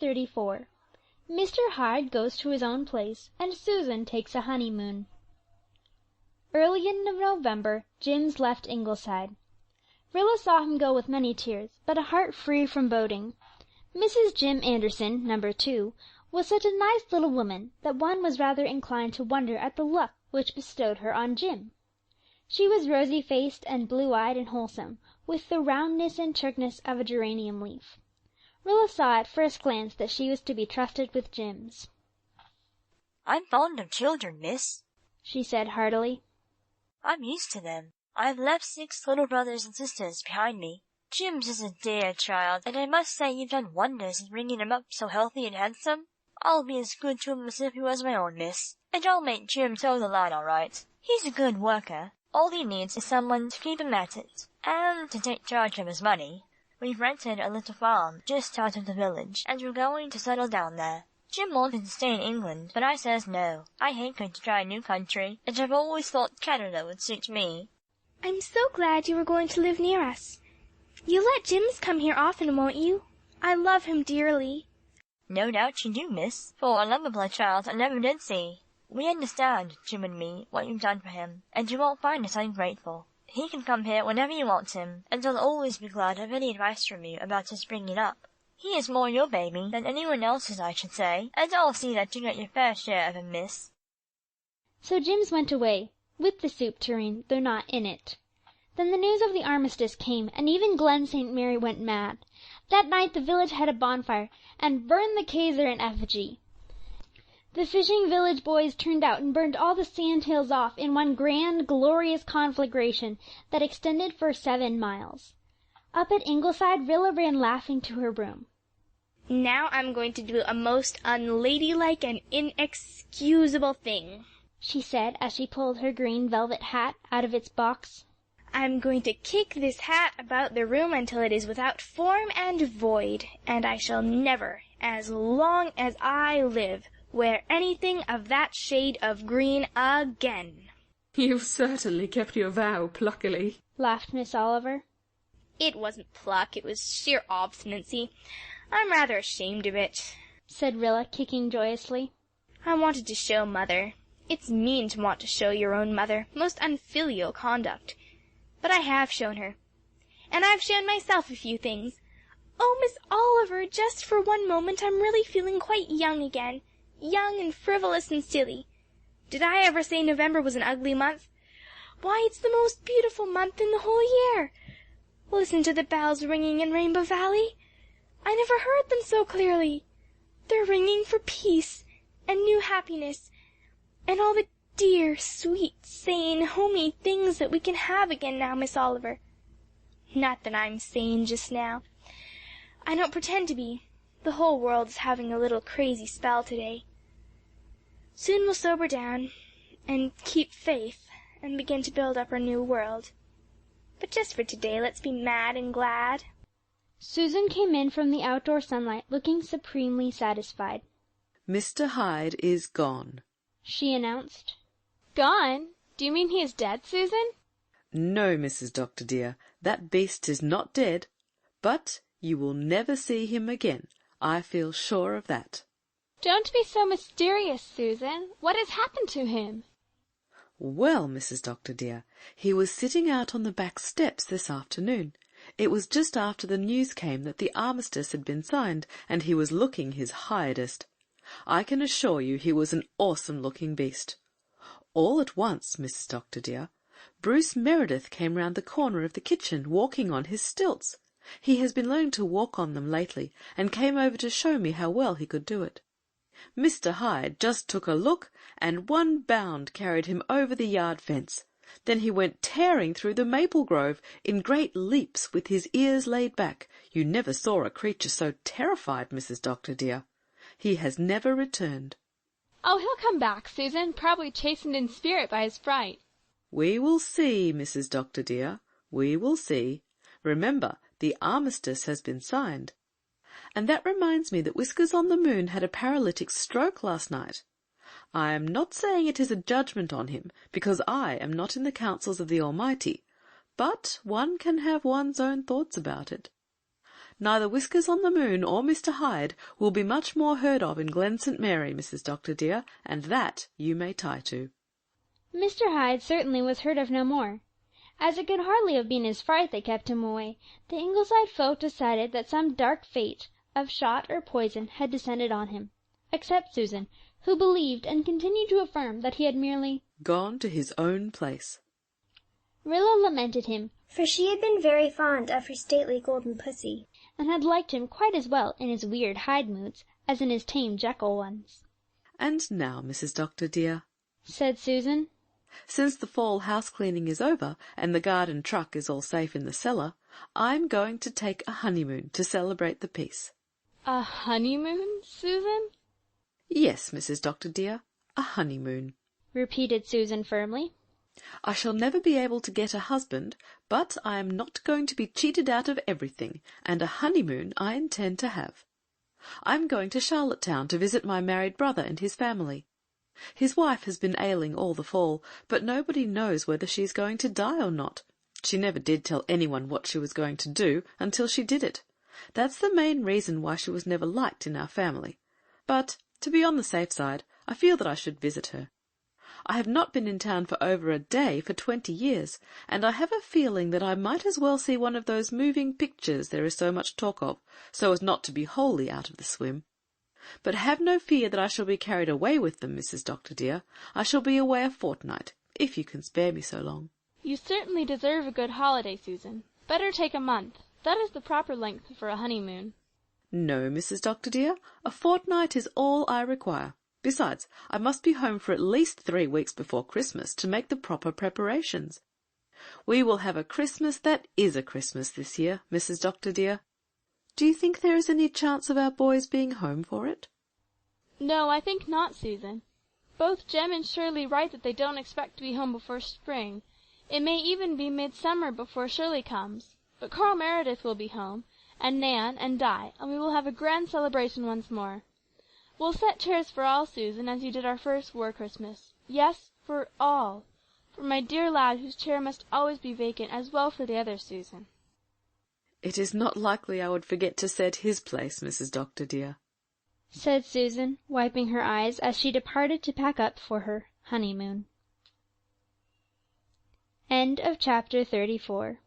34. Mr. Hyde goes to his own place, and Susan takes a honeymoon. Early in November, Jims left Ingleside. Rilla saw him go with many tears, but a heart free from boding. Mrs. Jim Anderson, No. 2, was such a nice little woman that one was rather inclined to wonder at the luck which bestowed her on Jim. She was rosy-faced and blue-eyed and wholesome, with the roundness and cherkness of a geranium leaf. Rilla saw at first glance that she was to be trusted with Jims. "I'm fond of children, miss," she said heartily. "I'm used to them. I've left 6 little brothers and sisters behind me. Jims is a dear child, and I must say you've done wonders in bringing him up so healthy and handsome. I'll be as good to him as if he was my own, miss, and I'll make Jim toe the line all right. He's a good worker. All he needs is someone to keep him at it, and to take charge of his money. We've rented a little farm just out of the village, and we're going to settle down there. Jim wanted to stay in England, but I says no. I hate going to try a new country, and I've always thought Canada would suit me." "I'm so glad you are going to live near us. You'll let Jims come here often, won't you? I love him dearly." "No doubt you do, miss, for a lovable child I never did see. We understand, Jim and me, what you've done for him, and you won't find us ungrateful. He can come here whenever you want him, and I'll always be glad of any advice from you about his bringing up. He is more your baby than anyone else's, I should say, and I'll see that you get your fair share of him, miss." So Jims went away, with the soup tureen, though not in it. Then the news of the armistice came, and even Glen St. Mary went mad. That night the village had a bonfire, and burned the Kaiser in effigy. The fishing village boys turned out and burned all the sand-hills off in one grand, glorious conflagration that extended for 7 miles. Up at Ingleside, Rilla ran laughing to her room. "Now I'm going to do a most unladylike and inexcusable thing," she said as she pulled her green velvet hat out of its box. "I'm going to kick this hat about the room until it is without form and void, and I shall never, as long as I live, wear anything of that shade of green again." "You've certainly kept your vow pluckily," laughed Miss Oliver. "It wasn't pluck, it was sheer obstinacy. I'm rather ashamed of it," said Rilla, kicking joyously. "I wanted to show Mother. It's mean to want to show your own mother, most unfilial conduct. But I have shown her. And I've shown myself a few things. Oh, Miss Oliver, just for one moment I'm really feeling quite young again. Young and frivolous and silly. Did I ever say November was an ugly month? Why, it's the most beautiful month in the whole year. Listen to the bells ringing in Rainbow Valley. I never heard them so clearly. They're ringing for peace and new happiness and all the dear, sweet, sane, homey things that we can have again now, Miss Oliver. Not that I'm sane just now. I don't pretend to be. The whole world is having a little crazy spell today. Soon we'll sober down and keep faith and begin to build up our new world. But just for today, let's be mad and glad." Susan came in from the outdoor sunlight looking supremely satisfied. "Mr. Hyde is gone," she announced. "Gone? Do you mean he is dead, Susan?" "No, Mrs. Dr. dear, that beast is not dead, but you will never see him again. I feel sure of that." "Don't be so mysterious, Susan. What has happened to him?" "Well, Mrs. Dr. dear, he was sitting out on the back steps this afternoon. It was just after the news came that the armistice had been signed, and he was looking his highest. I can assure you he was an awesome-looking beast. All at once, Mrs. Dr. dear, Bruce Meredith came round the corner of the kitchen, walking on his stilts. He has been learning to walk on them lately, and came over to show me how well he could do it. Mr. Hyde just took a look, and one bound carried him over the yard fence. Then he went tearing through the maple grove in great leaps with his ears laid back. You never saw a creature so terrified, Mrs. Dr. dear. He has never returned." "Oh, he'll come back, Susan, probably chastened in spirit by his fright." "We will see, Mrs. Dr. dear, we will see. Remember, the armistice has been signed. And that reminds me that Whiskers-on-the-Moon had a paralytic stroke last night. I am not saying it is a judgment on him, because I am not in the counsels of the Almighty, but one can have one's own thoughts about it. Neither Whiskers-on-the-Moon or Mr. Hyde will be much more heard of in Glen St. Mary, Mrs. Dr. dear, and that you may tie to." Mr. Hyde certainly was heard of no more. As it could hardly have been his fright that kept him away, the Ingleside folk decided that some dark fate of shot or poison had descended on him, except Susan, who believed and continued to affirm that he had merely gone to his own place. Rilla lamented him, for she had been very fond of her stately golden pussy, and had liked him quite as well in his weird Hyde moods as in his tame Jekyll ones. "And now, Mrs. Dr. dear," said Susan, "since the fall house-cleaning is over, and the garden truck is all safe in the cellar, I'm going to take a honeymoon to celebrate the peace." A honeymoon, Susan? "Yes, Mrs. Dr. dear, a honeymoon," repeated Susan firmly. "I shall never be able to get a husband, but I am not going to be cheated out of everything, and a honeymoon I intend to have. I'm going to Charlottetown to visit my married brother and his family. His wife has been ailing all the fall, but nobody knows whether she is going to die or not. She never did tell anyone what she was going to do until she did it. That's the main reason why she was never liked in our family. But, to be on the safe side, I feel that I should visit her. I have not been in town for over a day for 20 years, and I have a feeling that I might as well see one of those moving pictures there is so much talk of, so as not to be wholly out of the swim. But have no fear that I shall be carried away with them, Mrs. Dr. dear. I shall be away a fortnight, if you can spare me so long." You certainly deserve a good holiday, Susan. Better take a month. That is the proper length for a honeymoon. "No, Mrs. Dr. dear, a fortnight is all I require. Besides, I must be home for at least 3 weeks before Christmas to make the proper preparations. We will have a Christmas that is a Christmas this year, Mrs. Dr. dear. Do you think there is any chance of our boys being home for it?" No, I think not, Susan. Both Jem and Shirley write that they don't expect to be home before spring. It may even be midsummer before Shirley comes. But Carl Meredith will be home, and Nan and Di, and we will have a grand celebration once more. We'll set chairs for all, Susan, as you did our first war Christmas. Yes, for all. For my dear lad whose chair must always be vacant, as well for the others, Susan. "It is not likely I would forget to set his place, Mrs. Dr. dear," said Susan, wiping her eyes as she departed to pack up for her honeymoon. End of chapter 34.